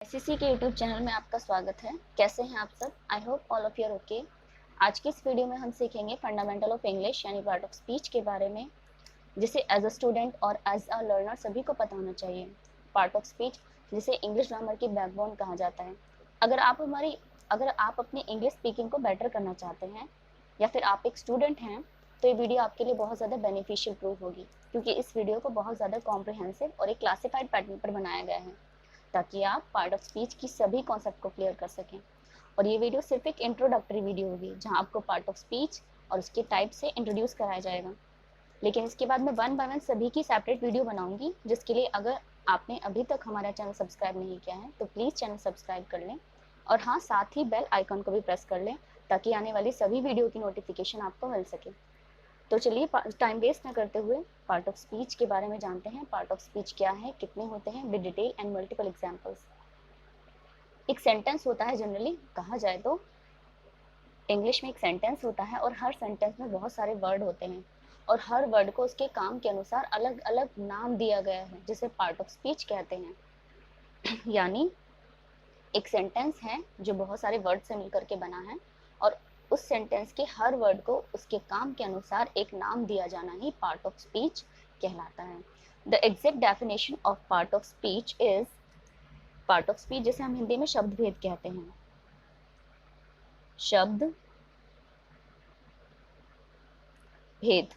SSC के YouTube channel में आपका स्वागत है। कैसे हैं आप सब? I hope all of you are okay. आज की इस वीडियो में हम सीखेंगे फंडामेंटल ऑफ इंग्लिश यानी पार्ट ऑफ स्पीच के बारे में, जिसे एज अ स्टूडेंट और एज अ लर्नर सभी को पता होना चाहिए। पार्ट ऑफ स्पीच जिसे इंग्लिश ग्रामर की बैकबोन कहा जाता है। अगर आप अपनी इंग्लिश स्पीकिंग को बेटर करना चाहते हैं या फिर आप एक स्टूडेंट हैं, तो ये वीडियो आपके लिए बहुत ज़्यादा बेनिफिशियल प्रूव होगी, क्योंकि इस वीडियो को बहुत ज़्यादा कॉम्प्रिहेंसिव और एक क्लासिफाइड पैटर्न पर बनाया गया है, ताकि आप पार्ट ऑफ स्पीच की सभी कॉन्सेप्ट को क्लियर कर सकें। और ये वीडियो सिर्फ एक इंट्रोडक्टरी वीडियो होगी, जहां आपको पार्ट ऑफ स्पीच और उसके टाइप से इंट्रोड्यूस कराया जाएगा। लेकिन इसके बाद मैं वन बाय वन सभी की सेपरेट वीडियो बनाऊंगी, जिसके लिए अगर आपने अभी तक हमारा चैनल सब्सक्राइब नहीं किया है तो प्लीज़ चैनल सब्सक्राइब कर लें, और हाँ, साथ ही बेल आइकन को भी प्रेस कर लें, ताकि आने वाली सभी वीडियो की नोटिफिकेशन आपको मिल सके। तो चलिए टाइम वेस्ट ना करते हुए पार्ट ऑफ स्पीच के बारे में जानते हैं। पार्ट ऑफ स्पीच क्या है, कितने होते हैं, with detail and multiple examples. एक सेंटेंस होता है, जनरली कहा जाए तो इंग्लिश में एक सेंटेंस होता है, और हर सेंटेंस में बहुत सारे वर्ड होते हैं, और हर वर्ड को उसके काम के अनुसार अलग अलग नाम दिया गया है, जिसे पार्ट ऑफ स्पीच कहते हैं। यानी एक सेंटेंस है जो बहुत सारे वर्ड से मिलकर के बना है, और उस सेंटेंस के हर वर्ड को उसके काम के अनुसार एक नाम दिया जाना ही पार्ट ऑफ स्पीच कहलाता है। The exact definition of part of speech is, part of speech जिसे हम हिंदी में शब्द भेद कहते हैं, शब्द भेद,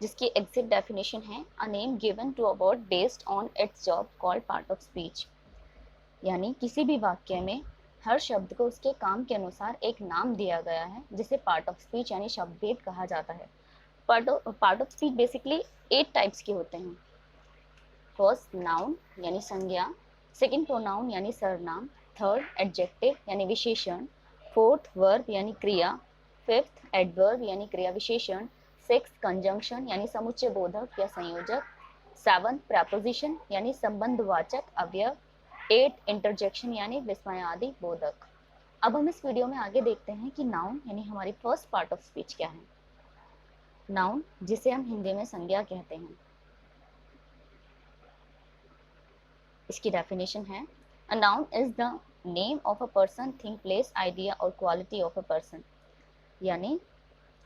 जिसकी एग्जैक्ट डेफिनेशन है a name given to a word based on its job called part of speech. यानी किसी भी वाक्य में हर शब्द को उसके काम के अनुसार एक नाम दिया गया है, जिसे पार्ट ऑफ स्पीच यानी शब्द भेद कहा जाता है। Part of speech basically 8 types के होते हैं। फर्स्ट नाउन यानी संज्ञा, सेकंड प्रोनाउन यानी सर्वनाम, थर्ड एडजेक्टिव यानी विशेषण, फोर्थ वर्ब यानी क्रिया, फिफ्थ एडवर्ब यानी क्रिया विशेषण, सिक्स्थ कंजंक्शन यानी समुच्चय बोधक या संयोजक, सेवंथ प्रपोजिशन यानी संबंधवाचक अवयव, एट इंटरजेक्शन यानी विस्मयादि बोधक। अब हम इस वीडियो में आगे देखते हैं कि नाउन यानी हमारी फर्स्ट पार्ट ऑफ स्पीच क्या है। नाउन जिसे हम हिंदी में संज्ञा कहते हैं, इसकी डेफिनेशन है a noun is the name of a person, thing, place, idea और क्वालिटी ऑफ अ पर्सन। यानी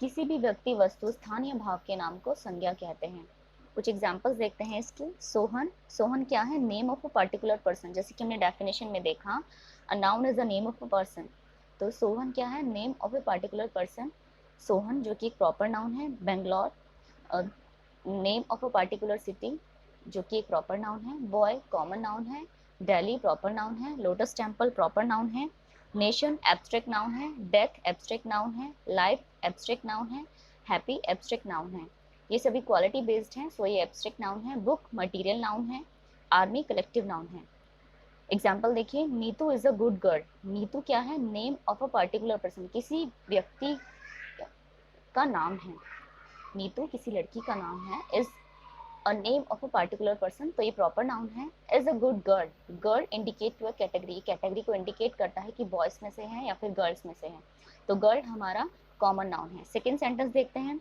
किसी भी व्यक्ति, वस्तु, स्थान या भाव के नाम को संज्ञा कहते हैं। कुछ एग्जांपल्स देखते हैं इसके। सोहन, सोहन क्या है? Name of a particular person. जैसे कि हमने डेफिनेशन में देखा, a noun is the name of a person, तो सोहन क्या है? Name of a particular person. Sohan जो कि एक प्रॉपर नाउन है। Bangalore, name of a particular city, जो कि एक प्रॉपर नाउन है। बॉय कॉमन नाउन है। दिल्ली प्रॉपर नाउन है। लोटस टेम्पल प्रॉपर नाउन है। नेशन एब्स्ट्रैक्ट नाउन है। डेथ एब्स्ट्रैक्ट नाउन है। लाइफ एब्स्ट्रैक्ट नाउन है। हैप्पी एब्स्ट्रैक्ट नाउन है। ये सभी क्वालिटी बेस्ड हैं, सो ये एब्स्ट्रैक्ट नाउन है। बुक मटीरियल नाउन है। आर्मी कलेक्टिव नाउन है। एग्जाम्पल देखिए, Neetu is a good girl. Neetu क्या है? Name of a particular person, किसी व्यक्ति का नाम है। नीतू किसी लड़की का नाम है। Is a name of a particular person, तो ये प्रॉपर नाउन है। As a good girl, girl indicate to a category, category को इंडिकेट करता है कि बॉयज में से है या फिर गर्ल्स में से है, तो गर्ल हमारा कॉमन नाउन है। सेकेंड सेंटेंस देखते हैं,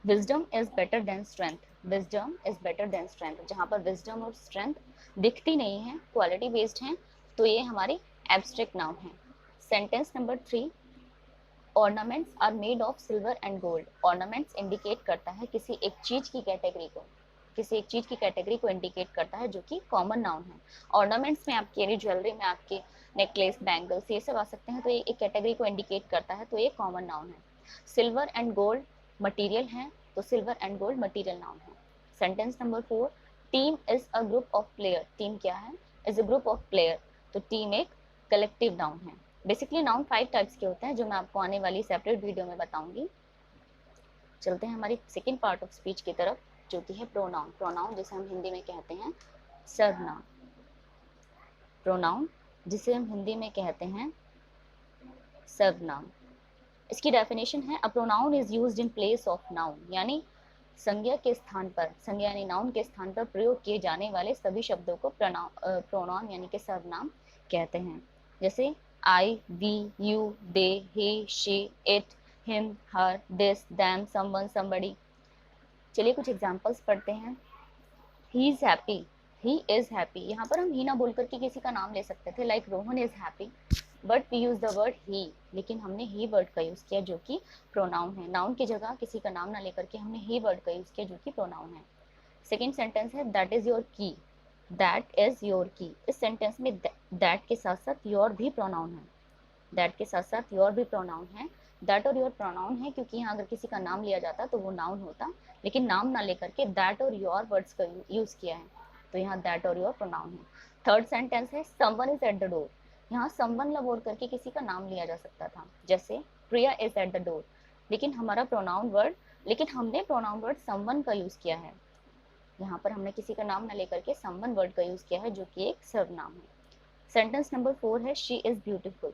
wisdom is better than strength. Wisdom is better than strength, जहाँ पर विजडम और स्ट्रेंथ दिखती नहीं है, क्वालिटी बेस्ड है, तो ये हमारी एब्स्ट्रैक्ट नाउन है। Sentence number 3, ornaments are made of silver and gold. Ornaments indicate करता है किसी एक चीज की कैटेगरी को, किसी एक चीज की कैटेगरी को इंडिकेट करता है, जो कि कॉमन नाउन है। ऑर्नामेंट्स में आपके ज्वेलरी में आपके नेकलेस, बैंगल्स, ये सब आ सकते हैं, तो ये एक कैटेगरी को इंडिकेट करता है, तो ये कॉमन नाउन है। सिल्वर एंड गोल्ड मटीरियल है, तो silver and gold material noun है। Sentence number 4, team is a group of player. Team क्या है? Is a group of player, तो टीम एक कलेक्टिव नाउन है। बेसिकली नाउन 5 टाइप्स के होते हैं, जो मैं आपको आने वाली सेपरेट वीडियो में बताऊंगी। चलते हैं हमारी सेकेंड पार्ट ऑफ स्पीच की तरफ, जो कि है प्रोनाउन। प्रोनाउन जिसे हम हिंदी में कहते हैं सर्वनाम। प्रोनाउन जिसे हम हिंदी में कहते हैं सर्वनाम। इसकी डेफिनेशन है a pronoun is used in place of noun. यानी संज्ञा के स्थान पर, संज्ञा यानी नाउन के स्थान पर प्रयोग किए जाने वाले सभी शब्दों को प्रोनाउन यानी कि सर्वनाम कहते हैं। जैसे I, we, you, they, he, she, it, him, her, this, them, someone, somebody. चलिए कुछ एग्जांपल्स पढ़ते हैं। He is happy, he is happy. यहाँ पर हम ही ना बोल करके किसी का नाम ले सकते थे, like Rohan is happy, but we use the word he, लेकिन हमने ही वर्ड का यूज किया जो कि प्रोनाउन है। नाउन की जगह किसी का नाम ना लेकर के हमने ही वर्ड का यूज किया जो कि प्रोनाउन है। सेकेंड सेंटेंस है दैट इज योर की, दैट इज योर की। इस सेंटेंस में दैट के साथ साथ योर भी प्रोनाउन है, दैट के साथ साथ योर भी प्रोनाउन है। दैट और योर प्रोनाउन है क्योंकि यहाँ अगर किसी का नाम लिया जाता तो वो नाउन होता, लेकिन नाम ना लेकर के दैट और योर वर्ड्स का यूज किया है, तो यहाँ दैट और योर प्रोनाउन है। थर्ड सेंटेंस है someone is at the door. यहाँ समवन ला बोल करके किसी का नाम लिया जा सकता था, जैसे प्रिया इज एट द डोर, लेकिन हमारा प्रोनाउन वर्ड, लेकिन हमने प्रोनाउन वर्ड समवन का यूज किया है। यहाँ पर हमने किसी का नाम न लेकर के समवन वर्ड का यूज किया है जो कि एक सर्वनाम है। सेंटेंस नंबर 4 है शी इज ब्यूटीफुल।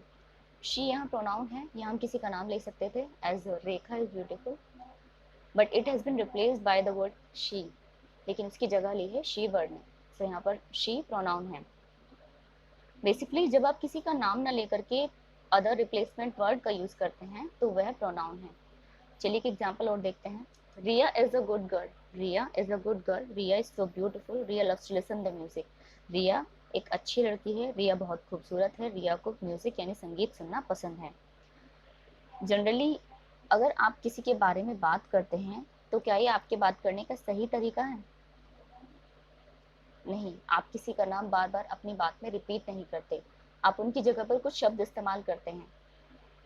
शी यहाँ प्रोनाउन है, यहाँ हम किसी का नाम ले सकते थे as Rekha is beautiful, but it has been replaced by the word she, लेकिन इसकी जगह ली है शी वर्ड ने, तो यहाँ पर शी प्रोनाउन है। बेसिकली जब आप किसी का नाम न लेकर के अदर रिप्लेसमेंट वर्ड का यूज करते हैं तो वह प्रोनाउन है। चलिए एक एग्जाम्पल और देखते हैं। Riya is a good girl, Riya is a good girl, Riya is so beautiful, Riya loves to listen the music. Riya एक अच्छी लड़की है, रिया बहुत खूबसूरत है, रिया को म्यूजिक यानी संगीत सुनना पसंद है। जनरली अगर आप किसी के बारे में बात करते हैं तो क्या ये आपके बात करने का सही तरीका है? नहीं, आप किसी का नाम बार बार अपनी बात में रिपीट नहीं करते, आप उनकी जगह पर कुछ शब्द इस्तेमाल करते हैं।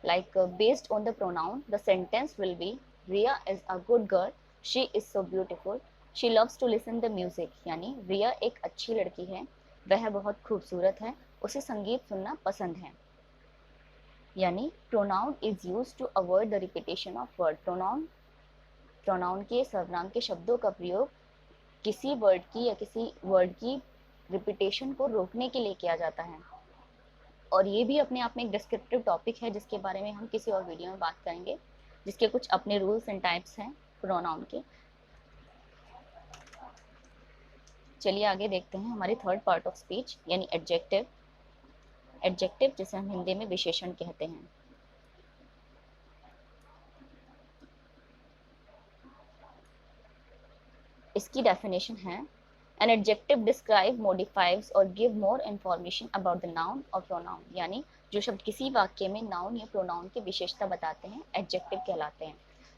Like based on the pronoun, the sentence will be Riya is a good girl, she is so beautiful, she loves to listen the music। यानी रिया एक अच्छी लड़की है, वह बहुत खूबसूरत है, उसे संगीत सुनना पसंद है। यानी pronoun is use to avoid the repetition of word. Pronoun के सर्वनाम के शब्दों का प्रयोग किसी वर्ड की या किसी वर्ड की रिपीटेशन को रोकने के लिए किया जाता है, और ये भी अपने आप में एक डिस्क्रिप्टिव टॉपिक है जिसके बारे में हम किसी और वीडियो में बात करेंगे, जिसके कुछ अपने रूल्स एंड टाइप्स हैं प्रोनाउन के। चलिए आगे देखते हैं हमारी थर्ड पार्ट ऑफ स्पीच यानी एडजेक्टिव। एडजेक्टिव जिसे हम हिंदी में विशेषण कहते हैं। इसकी डेफिनेशन है एन एडजेक्टिव डिस्क्राइब, मॉडिफाइज और give more information about the noun और प्रोनाउन। यानी जो शब्द किसी वाक्य में नाउन या प्रोनाउन की विशेषता बताते हैं एडजेक्टिव कहलाते हैं।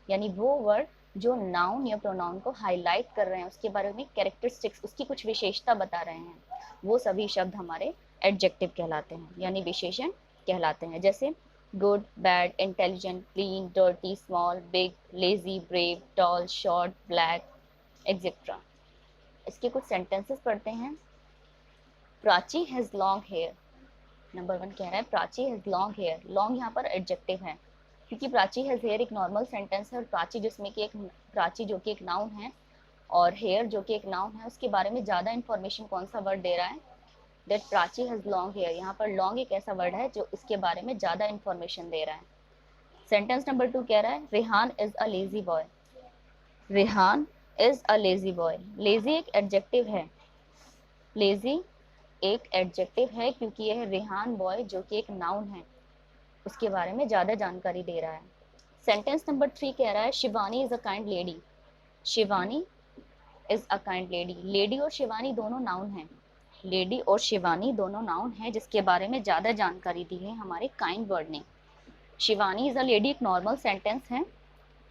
यानी वो वर्ड जो नाउन या प्रोनाउन को हाईलाइट कर रहे हैं, उसके बारे में कैरेक्टरिस्टिक्स, उसकी कुछ विशेषता बता रहे हैं, वो सभी शब्द हमारे एडजेक्टिव कहलाते हैं यानी विशेषण कहलाते हैं। जैसे good, bad, intelligent, clean, dirty, small, big, lazy, brave, tall, short, black etcetera. इसके कुछ सेंटेंसेस पढ़ते हैं। Prachi has long hair. Number 1 कह रहा है Prachi has long hair. Long यहाँ पर एडजेक्टिव है क्योंकि प्राची हैज हेयर एक नॉर्मल सेंटेंस है, और प्राची जिसमें कि एक प्राची जो कि एक नाउन है और हेयर जो कि एक नाउन है, उसके बारे में ज़्यादा इन्फॉर्मेशन कौन सा वर्ड दे रहा है? That Prachi has long hair. यहाँ पर लॉन्ग एक ऐसा वर्ड है जो इसके बारे में ज़्यादा इन्फॉर्मेशन दे रहा है। सेंटेंस नंबर 2 कह रहा है Rehan is a lazy boy. Rehan is a lazy boy. Lazy एक एडजेक्टिव है, लेजी एक एडजेक्टिव है क्योंकि यह रेहान बॉय जो कि एक नाउन है उसके बारे में ज़्यादा जानकारी दे रहा है। सेंटेंस नंबर 3 कह रहा है Shivani is a kind lady. Shivani is a kind lady. Lady और शिवानी दोनों नाउन हैं, लेडी और शिवानी दोनों नाउन हैं जिसके बारे में ज़्यादा जानकारी दी है हमारे काइंड वर्ड ने। शिवानी इज अ लेडी एक नॉर्मल सेंटेंस है,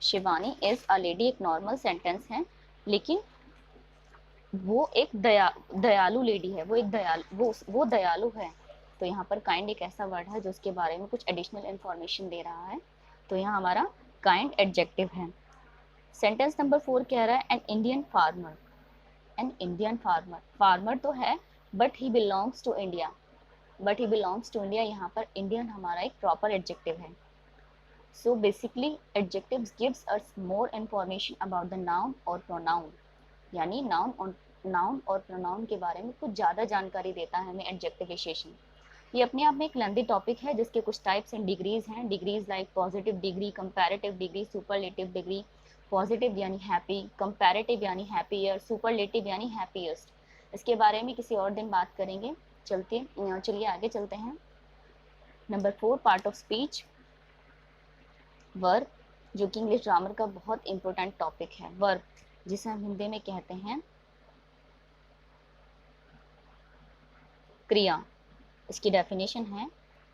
शिवानी इज अ लेडी एक नॉर्मल सेंटेंस है, लेकिन वो एक दयालु लेडी है, वो एक वो दयालु है। तो यहाँ पर काइंड एक ऐसा वर्ड है जो उसके बारे में कुछ एडिशनल इंफॉर्मेशन दे रहा है, तो यहाँ हमारा काइंड एडजेक्टिव है। सेंटेंस नंबर 4 कह रहा है an Indian farmer. An Indian farmer, farmer तो है but he belongs to India, but he belongs to India, यहाँ पर इंडियन हमारा एक प्रॉपर एडजेक्टिव है। So basically adjectives gives us more information about the noun और प्रोनाउन। यानी noun और प्रोनाउन के बारे में कुछ ज़्यादा जानकारी देता है हमें एडजेक्टिव विशेषण। ये अपने आप में एक लेंथी टॉपिक है जिसके कुछ टाइप्स एंड डिग्रीज हैं। Degrees like positive degree, comparative degree, superlative degree. Positive यानी हैप्पी, कंपैरेटिव यानी हैप्पियर, सुपरलेटिव यानी हैप्पीएस्ट। इसके बारे में किसी और दिन बात करेंगे। चलिए आगे चलते हैं। Number 4 part of speech, verb, जो कि इंग्लिश ग्रामर का बहुत इंपॉर्टेंट टॉपिक है। वर्ब जिसे हम हिंदी में कहते हैं क्रिया, इसकी डेफिनेशन है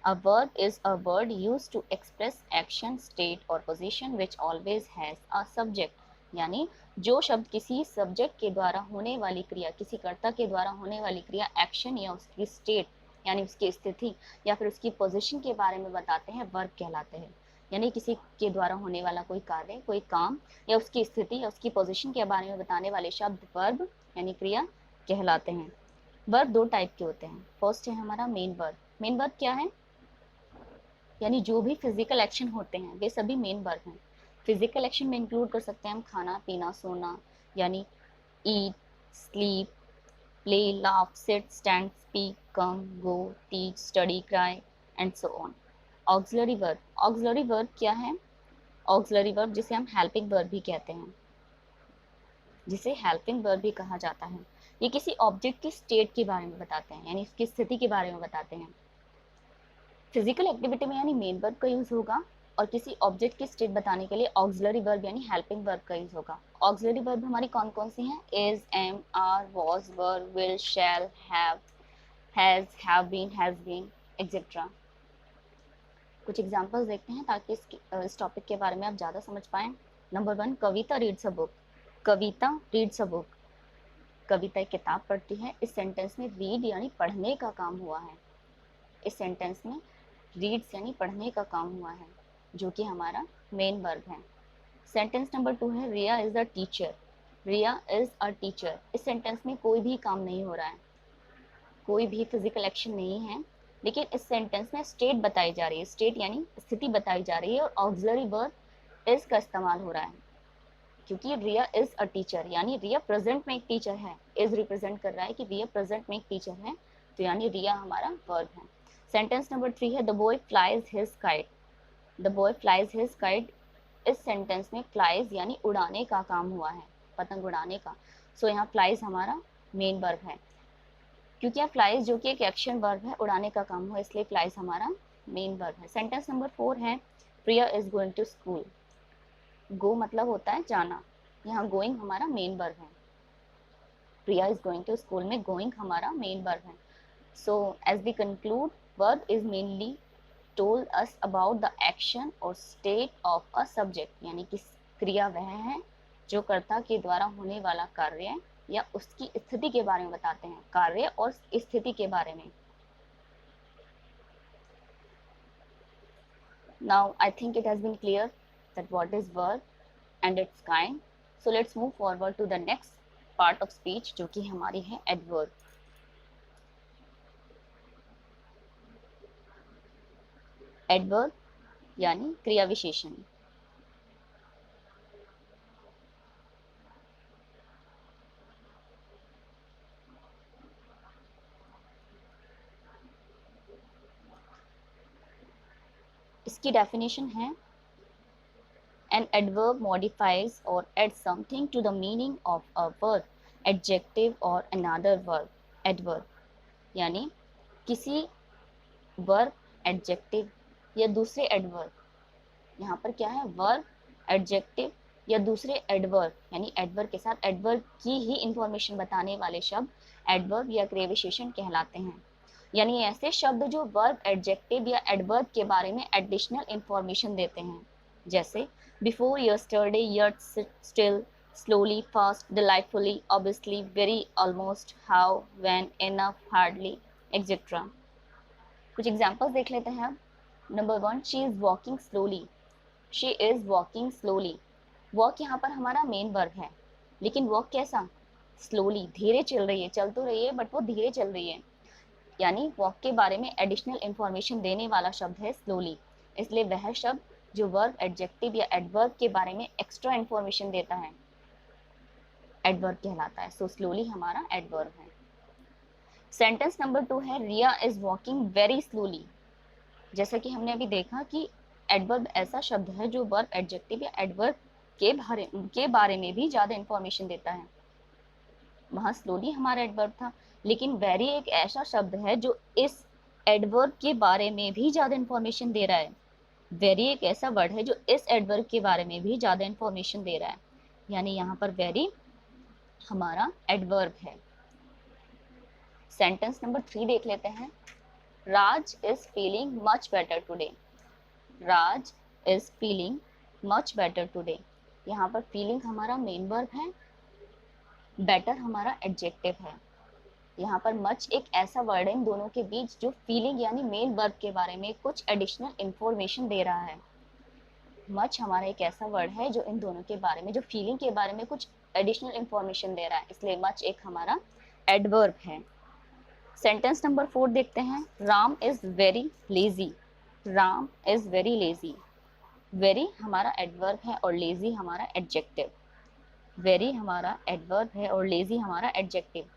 a verb is a word used to express action, state और position which always has a subject, यानी जो शब्द किसी सब्जेक्ट के द्वारा होने वाली क्रिया, किसी कर्ता के द्वारा होने वाली क्रिया, एक्शन या उसकी स्टेट यानी उसकी स्थिति या फिर उसकी पोजीशन के बारे में बताते हैं, वर्ब कहलाते हैं। यानी किसी के द्वारा होने वाला कोई कार्य, कोई काम या उसकी स्थिति या उसकी पोजीशन के बारे में बताने वाले शब्द वर्ब यानी क्रिया कहलाते हैं। वर्ब दो टाइप के होते हैं। फर्स्ट है हमारा मेन वर्ब। मेन वर्ब क्या है? यानी जो भी फिजिकल एक्शन होते हैं वे सभी मेन वर्ब हैं। फिजिकल एक्शन में इंक्लूड कर सकते हैं हम खाना पीना सोना, यानी eat, sleep, play, laugh, sit, stand, speak, come, go, teach, study, cry and so on. Auxiliary verb. Auxiliary verb क्या है? ऑक्सिलरी वर्ब जिसे हम हेल्पिंग वर्ब भी कहते हैं, जिसे हेल्पिंग वर्ब भी कहा जाता है। ये किसी ऑब्जेक्ट की स्टेट के बारे में बताते हैं, यानी उसकी स्थिति के बारे में बताते हैं। फिजिकल एक्टिविटी में यानी मेन वर्ब का यूज होगा और किसी ऑब्जेक्ट की स्टेट बताने के लिए ऑक्सिलरी वर्ब यानी हेल्पिंग वर्ब का यूज होगा। ऑक्सिलरी वर्ब हमारी कौन कौन सी हैं? Is, am, are, was, were, will, shall, have, has, have been, has been etcetera. कुछ एग्जांपल्स देखते हैं ताकि इस टॉपिक के बारे में आप ज़्यादा समझ पाएं। Number 1, Kavita reads a book. Kavita reads a book. Kavita एक किताब पढ़ती है। इस सेंटेंस में रीड यानी पढ़ने का काम हुआ है। इस सेंटेंस में रीड्स यानी पढ़ने का काम हुआ है, जो कि हमारा मेन वर्ब है। सेंटेंस नंबर 2 है Riya is a teacher. Riya is a teacher. इस सेंटेंस में कोई भी काम नहीं हो रहा है, कोई भी फिजिकल एक्शन नहीं है, लेकिन इस सेंटेंस में स्टेट बताई जा रही है। स्टेट यानी स्थिति बताई जा रही है और ऑक्सिलरी वर्ब इज का इस्तेमाल हो रहा है, क्योंकि रिया इज अ टीचर यानी रिया प्रेजेंट में एक टीचर है। इज रिप्रेजेंट कर रहा है कि रिया प्रेजेंट में एक टीचर है, तो यानी रिया हमारा वर्ब है। सेंटेंस नंबर 3 है the boy flies his kite. The boy flies his kite. इस सेंटेंस में फ्लाइज यानी उड़ाने का काम हुआ है, पतंग उड़ाने का। सो यहाँ फ्लाइज हमारा मेन वर्ब है, क्योंकि यहाँ फ्लाइज जो कि एक एक्शन वर्ब है, उड़ाने का काम हुआ, इसलिए फ्लाइज हमारा मेन वर्ब है। सेंटेंस नंबर 4 है Priya is going to school. गो मतलब होता है जाना, यहाँ गोइंग हमारा मेन वर्ब है। Priya is going to school में गोइंग हमारा मेन वर्ब है। So as we conclude, verb is mainly told us about the action और state of a subject, यानी कि क्रिया वह है जो कर्ता के द्वारा होने वाला कार्य या उसकी स्थिति के बारे में बताते हैं, कार्य और स्थिति के बारे में। Now I think it has been clear that what is verb and its kind. So let's move forward to the next part of speech, जो कि हमारी है adverb. Adverb यानी क्रिया विशेषण। इसकी डेफिनेशन है an adverb modifies or adds something to the meaning of a word, adjective or another verb. Adverb यानी किसी वर्ब, एडजेक्टिव या दूसरे एडवर्ब, यहाँ पर क्या है वर्ब, एडजेक्टिव या दूसरे एडवर्ब, यानी एडवर्ब के साथ एडवर्ब की ही इंफॉर्मेशन बताने वाले शब्द एडवर्ब या क्रिया विशेषण कहलाते हैं। यानी ऐसे शब्द जो वर्ब, एडजेक्टिव या एडवर्ब के बारे में एडिशनल इंफॉर्मेशन देते हैं, जैसे before, yesterday, yet, still, slowly, fast, delightfully, obviously, very, almost, how, when, enough, hardly etcetera. कुछ एग्जांपल्स देख लेते हैं अब। Number 1, she is walking slowly. She is walking slowly. Walk यहाँ पर हमारा मेन वर्ब है, लेकिन वॉक कैसा? स्लोली, धीरे चल रही है, चल तो रही है बट वो धीरे चल रही है, यानी वॉक के बारे में एडिशनल इंफॉर्मेशन देने वाला शब्द है स्लोली। इसलिए वह शब्द जो वर्ब, एडजेक्टिव या एडवर्ब के बारे में एक्स्ट्रा इंफॉर्मेशन देता है एडवर्ब कहलाता है। सो स्लोली हमारा एडवर्ब है। सेंटेंस नंबर 2 है Riya is walking very slowly. जैसा कि हमने अभी देखा कि एडवर्ब ऐसा शब्द है जो वर्ब, एडजेक्टिव या एडवर्ब के बारे में भी ज़्यादा इंफॉर्मेशन देता है। वहाँ स्लोली हमारा एडवर्ब था, लेकिन वेरी एक ऐसा शब्द है जो इस एडवर्ब के बारे में भी ज़्यादा इंफॉर्मेशन दे रहा है। वेरी एक ऐसा वर्ड है जो इस एडवर्ब के बारे में भी ज़्यादा इंफॉर्मेशन दे रहा है, यानी यहाँ पर वेरी हमारा एडवर्ब है। सेंटेंस नंबर 3 देख लेते हैं। Raj is feeling much better today. Raj is feeling much better today. यहाँ पर फीलिंग हमारा मेन वर्ब है, बेटर हमारा एडजेक्टिव है। यहाँ पर मच एक ऐसा वर्ड है इन दोनों के बीच जो फीलिंग यानी मेन वर्ब के बारे में कुछ एडिशनल इंफॉर्मेशन दे रहा है। मच हमारा एक ऐसा वर्ड है जो इन दोनों के बारे में, जो फीलिंग के बारे में कुछ एडिशनल इंफॉर्मेशन दे रहा है, इसलिए मच एक हमारा एडवर्ब है। सेंटेंस नंबर 4 देखते हैं। Ram is very lazy. Ram is very lazy. Very हमारा एडवर्ब है और लेजी हमारा एडजेक्टिव। वेरी हमारा एडवर्ब है और लेजी हमारा एडजेक्टिव।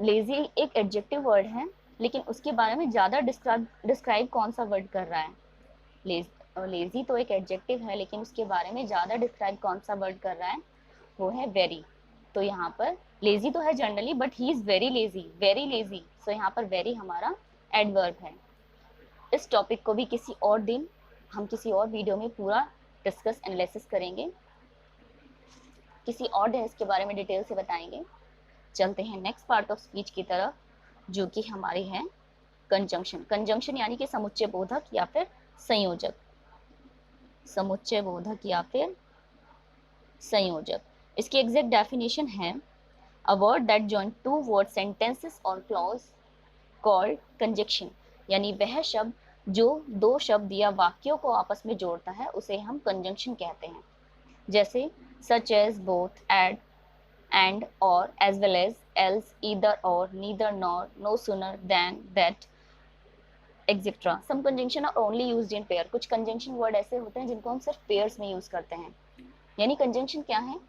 लेजी एक एडजेक्टिव वर्ड है, लेकिन उसके बारे में ज़्यादा डिस्क्राइब कौन सा वर्ड कर रहा है? लेजी तो एक एडजेक्टिव है, लेकिन उसके बारे में ज़्यादा डिस्क्राइब कौन सा वर्ड कर रहा है? वो है वेरी। तो यहाँ पर लेजी तो है generally, but he is very lazy, very lazy. So यहाँ पर वेरी हमारा एडवर्ब है। इस टॉपिक को भी किसी और दिन हम किसी और वीडियो में पूरा डिस्कस एनालिसिस करेंगे, किसी और दिन इसके बारे में डिटेल से बताएंगे। चलते हैं नेक्स्ट पार्ट ऑफ स्पीच की तरफ, जो कि हमारी है कंजंक्शन। कंजंक्शन यानी कि समुच्चय बोधक या फिर संयोजक। समुच्चय बोधक या फिर संयोजक। इसकी एग्जैक्ट डेफिनेशन है a word that join to word sentences और क्लॉज कॉल्ड कंजंक्शन। यानी वह शब्द जो दो शब्द या वाक्यों को आपस में जोड़ता है उसे हम कंजंक्शन कहते हैं। जैसे such as, both, and, and, or, as well as, else, either or, neither nor, no sooner than, that, etc. Some conjunction are only used in pair. कुछ conjunction word ऐसे होते हैं जिनको हम सिर्फ pairs में use करते हैं। यानी conjunction क्या है?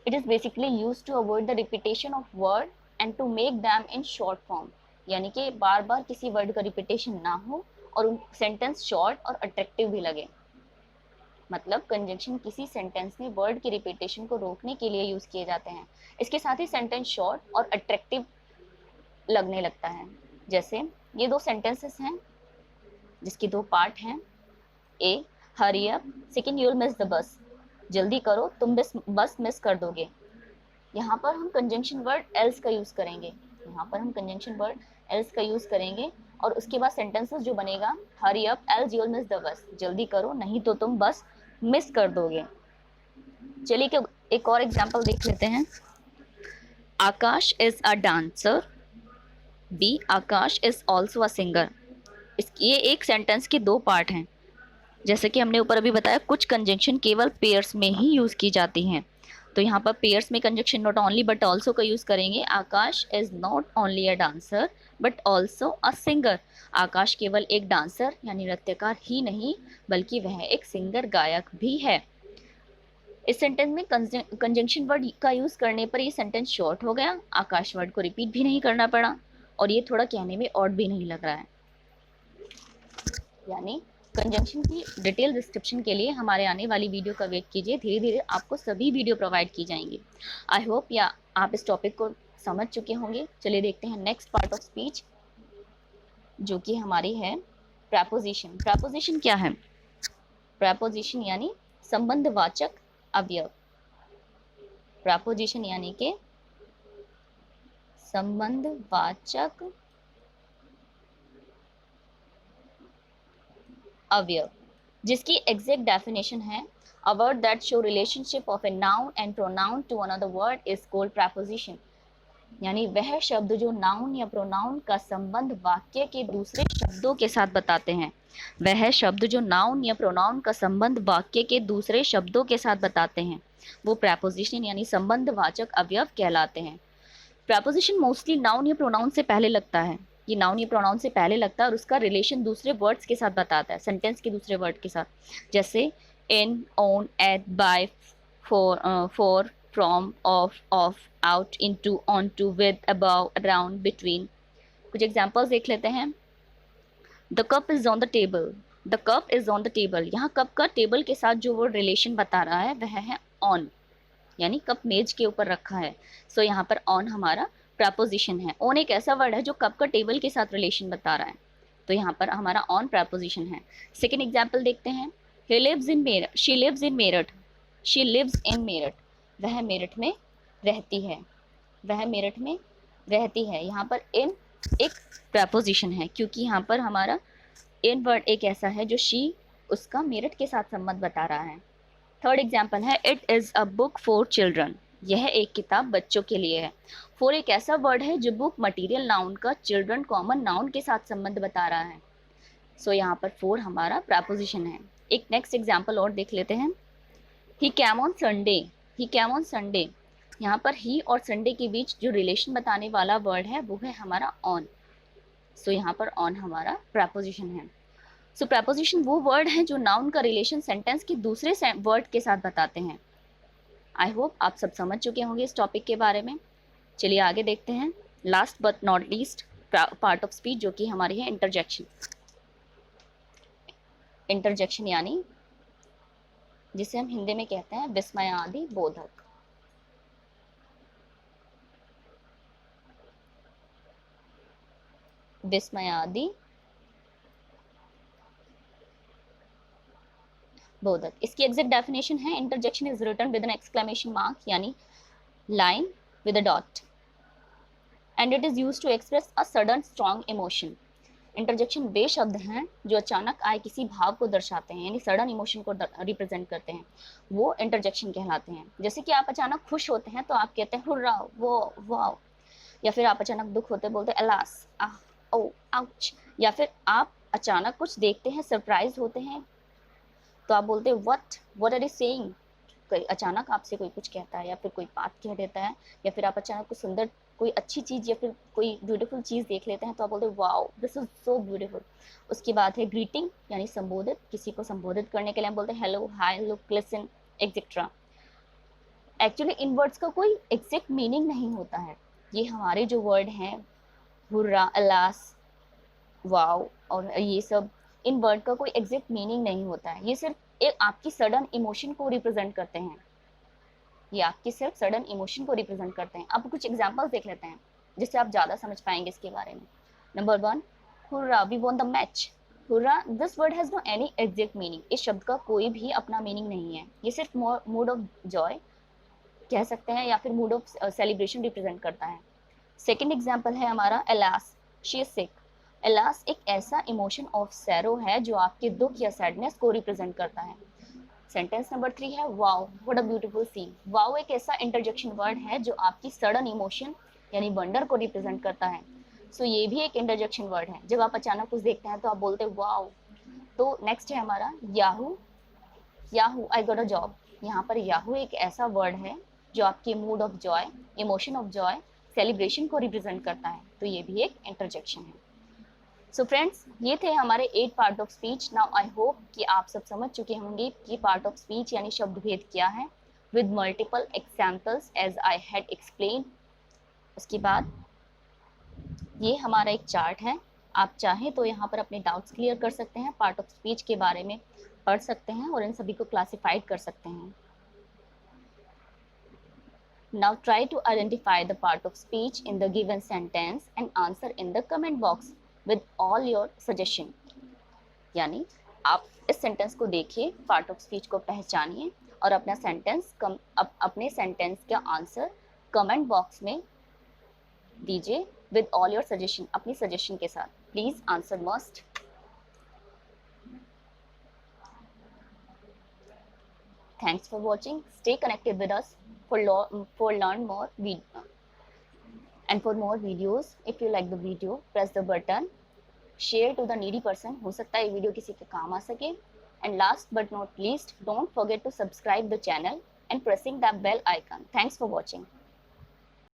It is basically used to avoid the repetition of word and to make them in short form. यानी कि बार बार किसी word का repetition ना हो और उन sentence short और attractive भी लगे। मतलब कंजंक्शन किसी सेंटेंस में वर्ड की रिपीटेशन को रोकने के लिए यूज किए जाते हैं। इसके साथ ही सेंटेंस शॉर्ट और अट्रैक्टिव लगने लगता है। जैसे ये दो सेंटेंसेस हैं जिसकी दो पार्ट हैं। A, hurry up, second you will miss the bus. जल्दी करो, तुम बस मिस कर दोगे। यहाँ पर हम कंजंक्शन वर्ड एल्स का यूज करेंगे। यहाँ पर हम कंजंक्शन वर्ड एल्स का यूज करेंगे और उसके बाद सेंटेंसेस जो बनेगा, hurry up else you will miss the bus. जल्दी करो, नहीं तो तुम बस मिस कर दोगे। चलिए एक और एग्जाम्पल देख लेते हैं। Akash is a dancer. B, Akash is also a singer. ये एक सेंटेंस के दो पार्ट हैं। जैसे कि हमने ऊपर अभी बताया, कुछ कंजंक्शन केवल पेयर्स में ही यूज की जाती हैं। तो यहाँ पर पेयर्स में conjunction not only but also का यूज करेंगे। Akash is not only a dancer but also a singer. Akash केवल एक डांसर यानी नृत्यकार ही नहीं, बल्कि वह एक सिंगर गायक भी है। इस सेंटेंस में कंजंक्शन वर्ड का यूज करने पर ये सेंटेंस शॉर्ट हो गया, आकाश वर्ड को रिपीट भी नहीं करना पड़ा और ये थोड़ा कहने में ऑड भी नहीं लग रहा है। यानी कंजंक्शन की डिटेल डिस्क्रिप्शन के लिए हमारे आने वाली वीडियो का वेट कीजिए। धीरे धीरे आपको सभी वीडियो प्रोवाइड की जाएंगी। आई होप या आप इस टॉपिक को समझ चुके होंगे। चलिए देखते हैं नेक्स्ट पार्ट ऑफ स्पीच, जो कि हमारी है प्रेपोजिशन। प्रेपोजिशन क्या है? प्रेपोजिशन यानी संबंधवाचक अवयव। प्रेपोजिशन यानी कि संबंधवाचक अवयव, जिसकी एग्जैक्ट डेफिनेशन है a word that show relationship of a noun and pronoun to another word is called preposition. यानी वह शब्द जो नाउन या प्रोनाउन का संबंध वाक्य के दूसरे शब्दों के साथ बताते हैं। वह शब्द जो नाउन या प्रोनाउन का संबंध वाक्य के दूसरे शब्दों के साथ बताते हैं वो प्रेपोजिशन यानी संबंधवाचक अवयव कहलाते हैं। प्रेपोजिशन मोस्टली नाउन या प्रोनाउन से पहले लगता है। ये नाउन या प्रोनाउन से पहले लगता है और उसका रिलेशन दूसरे वर्ड्स के साथ बताता है, सेंटेंस के दूसरे वर्ड के साथ। जैसे in, on, at, by, for, from, of, out, into, onto, with, about, around, between. कुछ एग्जांपल्स देख लेते हैं। The cup is on the table. The cup is on the table. यहाँ कप का टेबल के साथ जो वर्ड रिलेशन बता रहा है वह है ऑन, यानी कप मेज के ऊपर रखा है। सो यहाँ पर ऑन हमारा प्रेपोजिशन है। ऑन एक ऐसा वर्ड है जो कप का टेबल के साथ रिलेशन बता रहा है, तो यहाँ पर हमारा ऑन प्रेपोजिशन है। सेकेंड एग्जाम्पल देखते हैं। He lives in Meerut. She lives in Meerut. She lives in Meerut. वह मेरठ में रहती है। वह मेरठ में रहती है। यहाँ पर इन एक प्रपोजिशन है, क्योंकि यहाँ पर हमारा इन वर्ड एक ऐसा है जो शी उसका मेरठ के साथ संबंध बता रहा है। थर्ड एग्जाम्पल है it is a book for children, यह एक किताब बच्चों के लिए है। फॉर एक ऐसा वर्ड है जो बुक मटीरियल नाउन का चिल्ड्रन कॉमन नाउन के साथ संबंध बता रहा है। सो यहाँ पर फॉर हमारा प्रपोजिशन है। एक नेक्स्ट एग्जाम्पल और देख लेते हैं। ही cam on Sunday, he cam on Sunday, यहाँ पर ही और संडे के बीच जो रिलेशन बताने वाला वर्ड है वो है हमारा ऑन। सो यहाँ पर ऑन हमारा प्रपोजिशन है। सो प्रपोजिशन वो वर्ड है जो नाउन का रिलेशन सेंटेंस के दूसरे वर्ड के साथ बताते हैं। आई होप आप सब समझ चुके होंगे इस टॉपिक के बारे में। चलिए आगे देखते हैं। Last but not least part of speech जो कि हमारी है इंटरजेक्शन। इंटरजेक्शन यानी जिसे हम हिंदी में कहते हैं विस्मयादि बोधक। विस्मयादि बोधक, इसकी एग्जैक्ट डेफिनेशन है interjection is written with an exclamation mark यानी line with a dot and it is used to express a sudden strong emotion. Interjection वे शब्द हैं जो अचानक आए किसी भाव को दर्शाते हैं, यानी सडन इमोशन को रिप्रेजेंट करते हैं, वो इंटरजेक्शन कहलाते हैं। जैसे कि आप अचानक खुश होते हैं तो आप कहते हैं हुर्रा, वो, वाओ, या फिर आप अचानक दुख होते बोलते हैं अलास, आह, ओ, आउच, या फिर आप अचानक कुछ देखते हैं, सरप्राइज होते हैं तो आप बोलते हैं व्हाट आर यू सेइंग। अचानक आपसे कोई कुछ कहता है या फिर कोई बात कह देता है, या फिर आप अचानक कुछ सुंदर कोई अच्छी चीज़ या फिर कोई ब्यूटीफुल चीज़ देख लेते हैं तो आप बोलते हैं wow this is so beautiful. उसके बाद है ग्रीटिंग यानी संबोधित, किसी को संबोधित करने के लिए हम बोलते हैं hello, hi, look, listen etcetera. Actually in words का कोई एग्जैक्ट मीनिंग नहीं होता है। ये हमारे जो वर्ड हैं हुर्रा, अलास, वाओ और ये सब, इन वर्ड का कोई एग्जैक्ट मीनिंग नहीं होता है। ये सिर्फ एक आपकी सडन इमोशन को रिप्रेजेंट करते हैं, ये आपकी सिर्फ सडन इमोशन को रिप्रेजेंट करते हैं। अब कुछ एग्जांपल्स देख लेते हैं जिससे आप ज़्यादा समझ पाएंगे इसके बारे में। Number 1, hurrah we won the match. Hurrah this word has no any exact meaning, इस शब्द का कोई भी अपना मीनिंग नहीं है। ये सिर्फ मूड ऑफ जॉय कह सकते हैं या फिर मूड ऑफ सेलिब्रेशन रिप्रेजेंट करता है। सेकेंड एग्जाम्पल है हमारा alas, she is sick. Alas एक ऐसा इमोशन ऑफ सैरो है जो आपके दुख या सैडनेस को रिप्रेजेंट करता है। सेंटेंस नंबर 3 है wow what a beautiful scene. Wow एक ऐसा इंटरजेक्शन वर्ड है जो आपकी सडन इमोशन यानी वंडर को रिप्रेजेंट करता है। सो ये भी एक इंटरजेक्शन वर्ड है, जब आप अचानक कुछ देखते हैं तो आप बोलते हैं वाओ। तो नेक्स्ट है हमारा Yahoo, Yahoo I got a job. यहाँ पर याहू एक ऐसा वर्ड है जो आपके mood off Joy, emotion of Joy, celebration को रिप्रेजेंट करता है, तो ये भी एक इंटरजेक्शन है। सो फ्रेंड्स, ये थे हमारे 8 part of speech. Now I hope कि आप सब समझ चुके होंगे कि पार्ट ऑफ स्पीच यानी शब्द भेद क्या है, with multiple examples as I had explain. उसके बाद ये हमारा एक चार्ट है, आप चाहें तो यहाँ पर अपने डाउट्स क्लियर कर सकते हैं, पार्ट ऑफ स्पीच के बारे में पढ़ सकते हैं और इन सभी को क्लासिफाइड कर सकते हैं। Now try to identify the part of speech in the given sentence and answer in the comment box with all your suggestion। यानी आप इस सेंटेंस को देखिए, पार्ट ऑफ स्पीच को पहचानिए और अपना सेंटेंस अपने सेंटेंस का आंसर कमेंट बॉक्स में दीजिए विद ऑल योर सजेशन, अपनी सजेशन के साथ। Please answer must. Thanks for watching. Stay connected with us for learn more and for more videos. If you like the video, press the button, share to the needy person. हो सकता है ये video किसी के काम आ सके। And last but not least, don't forget to subscribe the channel and pressing that bell icon. Thanks for watching.